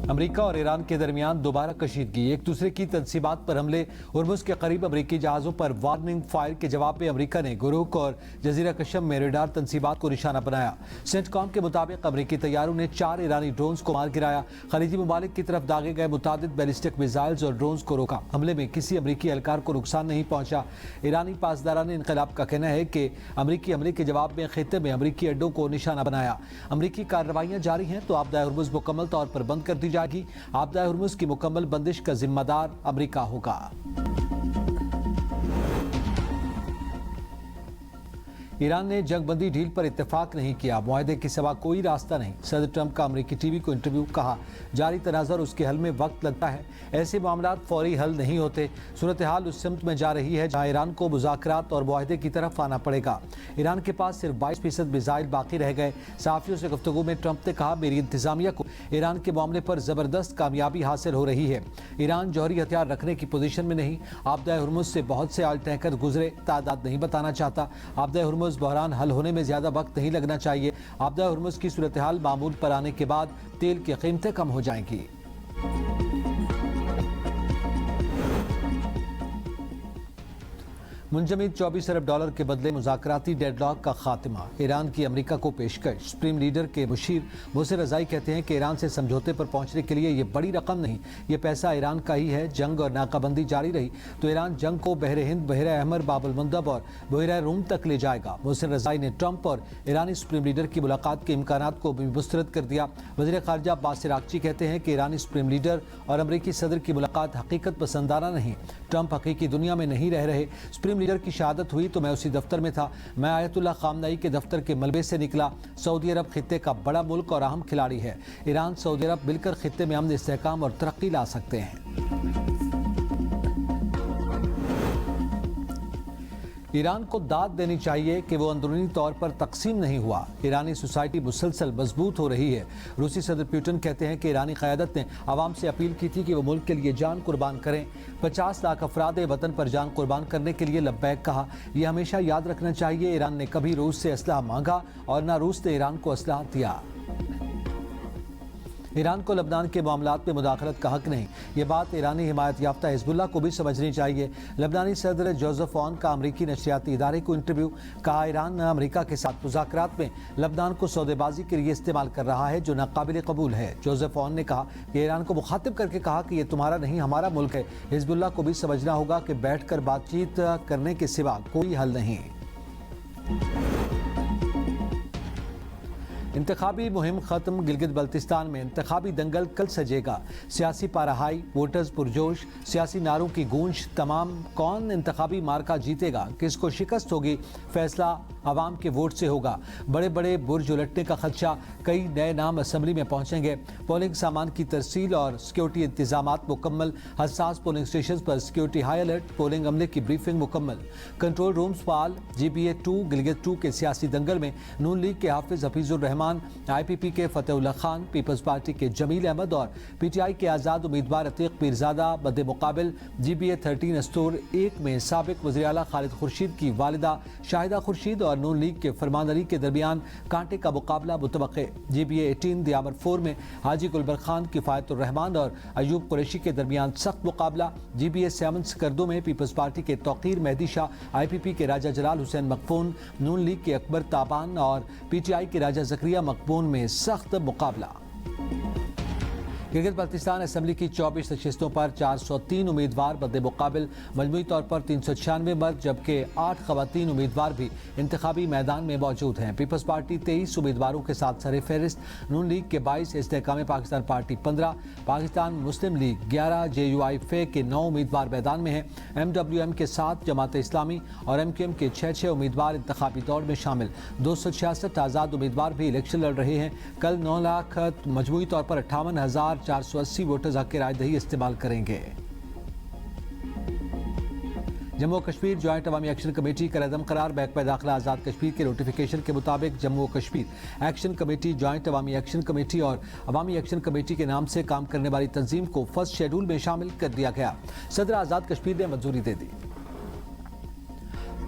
امریکہ اور ایران کے درمیان دوبارہ کشیدگی، ایک دوسرے کی تنصیبات پر حملے، ہرمز کے قریب امریکی جہازوں پر وارننگ فائر کے جواب میں امریکہ نے گروک اور جزیرہ کشم میں ریڈار تنصیبات کو نشانہ بنایا۔ سینٹ کام کے مطابق امریکی طیاروں نے 4 ایرانی ڈرونز کو مار گرایا، خلیجی ممالک کی طرف داغے گئے متعدد بیلسٹک میزائلز اور ڈرونز کو روکا۔ حملے میں کسی امریکی اہلکار کو نقصان نہیں پہنچا۔ ایرانی پاسداران انقلاب کا کہنا ہے کہ امریکی حملے کے جواب میں خطے میں امریکی اڈوں کو نشانہ بنایا۔ امریکی کارروائیاں جاری ہیں تو آبدہ ہرمز مکمل طور پر بند کر دی جائے گی۔ آبدہ ہرمز کی مکمل بندش کا ذمہ دار امریکہ ہوگا۔ ایران نے جنگ بندی ڈھیل پر اتفاق نہیں کیا، معاہدے کے سوا کوئی راستہ نہیں۔ صدر ٹرمپ کا امریکی ٹی وی کو انٹرویو، کہا جاری تناظر اس کے حل میں وقت لگتا ہے، ایسے معاملات فوری حل نہیں ہوتے۔ صورتحال اس سمت میں جا رہی ہے جہاں ایران کو مذاکرات اور معاہدے کی طرف آنا پڑے گا۔ ایران کے پاس صرف 22% میزائل باقی رہ گئے۔ صحافیوں سے گفتگو میں ٹرمپ نے کہا میری انتظامیہ کو ایران کے معاملے پر زبردست کامیابی حاصل ہو رہی ہے۔ ایران جوہری ہتھیار رکھنے کی پوزیشن میں نہیں۔ آبدہ ہرمز سے بہت سے آل ٹینکر گزرے، تعداد نہیں بتانا چاہتا۔ آبدہ ہرمز بحران حل ہونے میں زیادہ وقت نہیں لگنا چاہیے۔ آبدہ ہرمز کی صورتحال معمول پر آنے کے بعد تیل کی قیمتیں کم ہو جائیں گی۔ منجمد 24 ارب ڈالر کے بدلے مذاکراتی ڈیڈ لاک کا خاتمہ، ایران کی امریکہ کو پیشکش۔ سپریم لیڈر کے مشیر محسن رضائی کہتے ہیں کہ ایران سے سمجھوتے پر پہنچنے کے لیے یہ بڑی رقم نہیں، یہ پیسہ ایران کا ہی ہے۔ جنگ اور ناکہ بندی جاری رہی تو ایران جنگ کو بحر ہند، بحیرہ احمر، باب المندب اور بحیرہ روم تک لے جائے گا۔ محسن رضائی نے ٹرمپ اور ایرانی سپریم لیڈر کی ملاقات کے امکانات کو بھی مسترد کر دیا۔ وزیر خارجہ عباس عراقچی کہتے ہیں کہ ایرانی سپریم لیڈر اور امریکی صدر کی ملاقات حقیقت پسندانہ نہیں، ٹرمپ حقیقی دنیا میں نہیں رہ رہے۔ سپریم لیڈر کی شہادت ہوئی تو میں اسی دفتر میں تھا، میں آیت اللہ خامنئی کے دفتر کے ملبے سے نکلا۔ سعودی عرب خطے کا بڑا ملک اور اہم کھلاڑی ہے، ایران سعودی عرب مل کر خطے میں امن، استحکام اور ترقی لا سکتے ہیں۔ ایران کو داد دینی چاہیے کہ وہ اندرونی طور پر تقسیم نہیں ہوا، ایرانی سوسائٹی مسلسل مضبوط ہو رہی ہے۔ روسی صدر پیوٹن کہتے ہیں کہ ایرانی قیادت نے عوام سے اپیل کی تھی کہ وہ ملک کے لیے جان قربان کریں۔ 50 لاکھ افراد وطن پر جان قربان کرنے کے لیے لبیک کہا۔ یہ ہمیشہ یاد رکھنا چاہیے، ایران نے کبھی روس سے اسلحہ مانگا اور نہ روس نے ایران کو اسلحہ دیا۔ ایران کو لبنان کے معاملات میں مداخلت کا حق نہیں، یہ بات ایرانی حمایت یافتہ حزب اللہ کو بھی سمجھنی چاہیے۔ لبنانی صدر جوزف اون کا امریکی نشریاتی ادارے کو انٹرویو، کہا ایران امریکہ کے ساتھ مذاکرات میں لبنان کو سودے بازی کے لیے استعمال کر رہا ہے جو ناقابل قبول ہے۔ جوزف اون نے کہا کہ ایران کو مخاطب کر کے کہا کہ یہ تمہارا نہیں ہمارا ملک ہے۔ حزب اللہ کو بھی سمجھنا ہوگا کہ بیٹھ کر بات چیت کرنے کے سوا کوئی حل نہیں۔ انتخابی مہم ختم، گلگت بلتستان میں انتخابی دنگل کل سجے گا۔ سیاسی پارہائی، ووٹرز پرجوش، سیاسی نعروں کی گونج تمام۔ کون انتخابی مارکا جیتے گا، کس کو شکست ہوگی، فیصلہ عوام کے ووٹ سے ہوگا۔ بڑے بڑے برج الٹنے کا خدشہ، کئی نئے نام اسمبلی میں پہنچیں گے۔ پولنگ سامان کی ترسیل اور سیکیورٹی انتظامات مکمل، حساس پولنگ اسٹیشنز پر سیکیورٹی ہائی الرٹ، پولنگ عملے کی بریفنگ مکمل، کنٹرول رومز فعال۔ GBA 2 گلگت 2 کے سیاسی دنگل میں نون لیگ کے حافظ حفیظ الرحمان، IPP کے فتح اللہ خان، پیپلز پارٹی کے جمیل احمد اور PTI کے آزاد امیدوار عتیق پیرزادہ مد مقابل۔ GBA 13 استور 1 میں سابق وزیر اعلیٰ خالد خورشید کی والدہ شاہدہ خورشید اور نون لیگ کے فرمان علی کے درمیان کانٹے کا مقابلہ متوقع۔ GBA 18 دیامر 4 میں حاجی گلبر خان، کفایت الرحمان اور ایوب قریشی کے درمیان سخت مقابلہ۔ GBA 7 سکردو میں پیپلز پارٹی کے توقیر مہدی شاہ، IPP کے راجہ جلال حسین مقبون، نون لیگ کے اکبر تابان اور PTI کے راجہ زکریا مقبون میں سخت مقابلہ۔ گلگت بلتستان اسمبلی کی 24 نشستوں پر 403 امیدوار مد مقابل، مجموعی طور پر 396 مرد جبکہ 8 خواتین امیدوار بھی انتخابی میدان میں موجود ہیں۔ پیپلز پارٹی 23 امیدواروں کے ساتھ سر فہرست، نون لیگ کے 22، استحکام پاکستان پارٹی 15، پاکستان مسلم لیگ 11، JUI فے کے 9 امیدوار میدان میں ہیں۔ MWM کے 7، جماعت اسلامی اور MQM کے 6 امیدوار انتخابی دوڑ میں شامل۔ 266 آزاد امیدوار بھی الیکشن لڑ رہے ہیں۔ کل 9 لاکھ مجموعی طور پر 58,480 ووٹرز حق رائے دہی استعمال کریں گے۔ جموں و کشمیر جوائنٹ عوامی ایکشن کمیٹی کا عدم قرار، محکمہ داخلہ آزاد کشمیر کے نوٹیفیکیشن کے مطابق جموں و کشمیر ایکشن کمیٹی جوائنٹ عوامی ایکشن کمیٹی اور عوامی ایکشن کمیٹی کے نام سے کام کرنے والی تنظیم کو فرسٹ شیڈول میں شامل کر دیا گیا۔ صدر آزاد کشمیر نے منظوری دے دی۔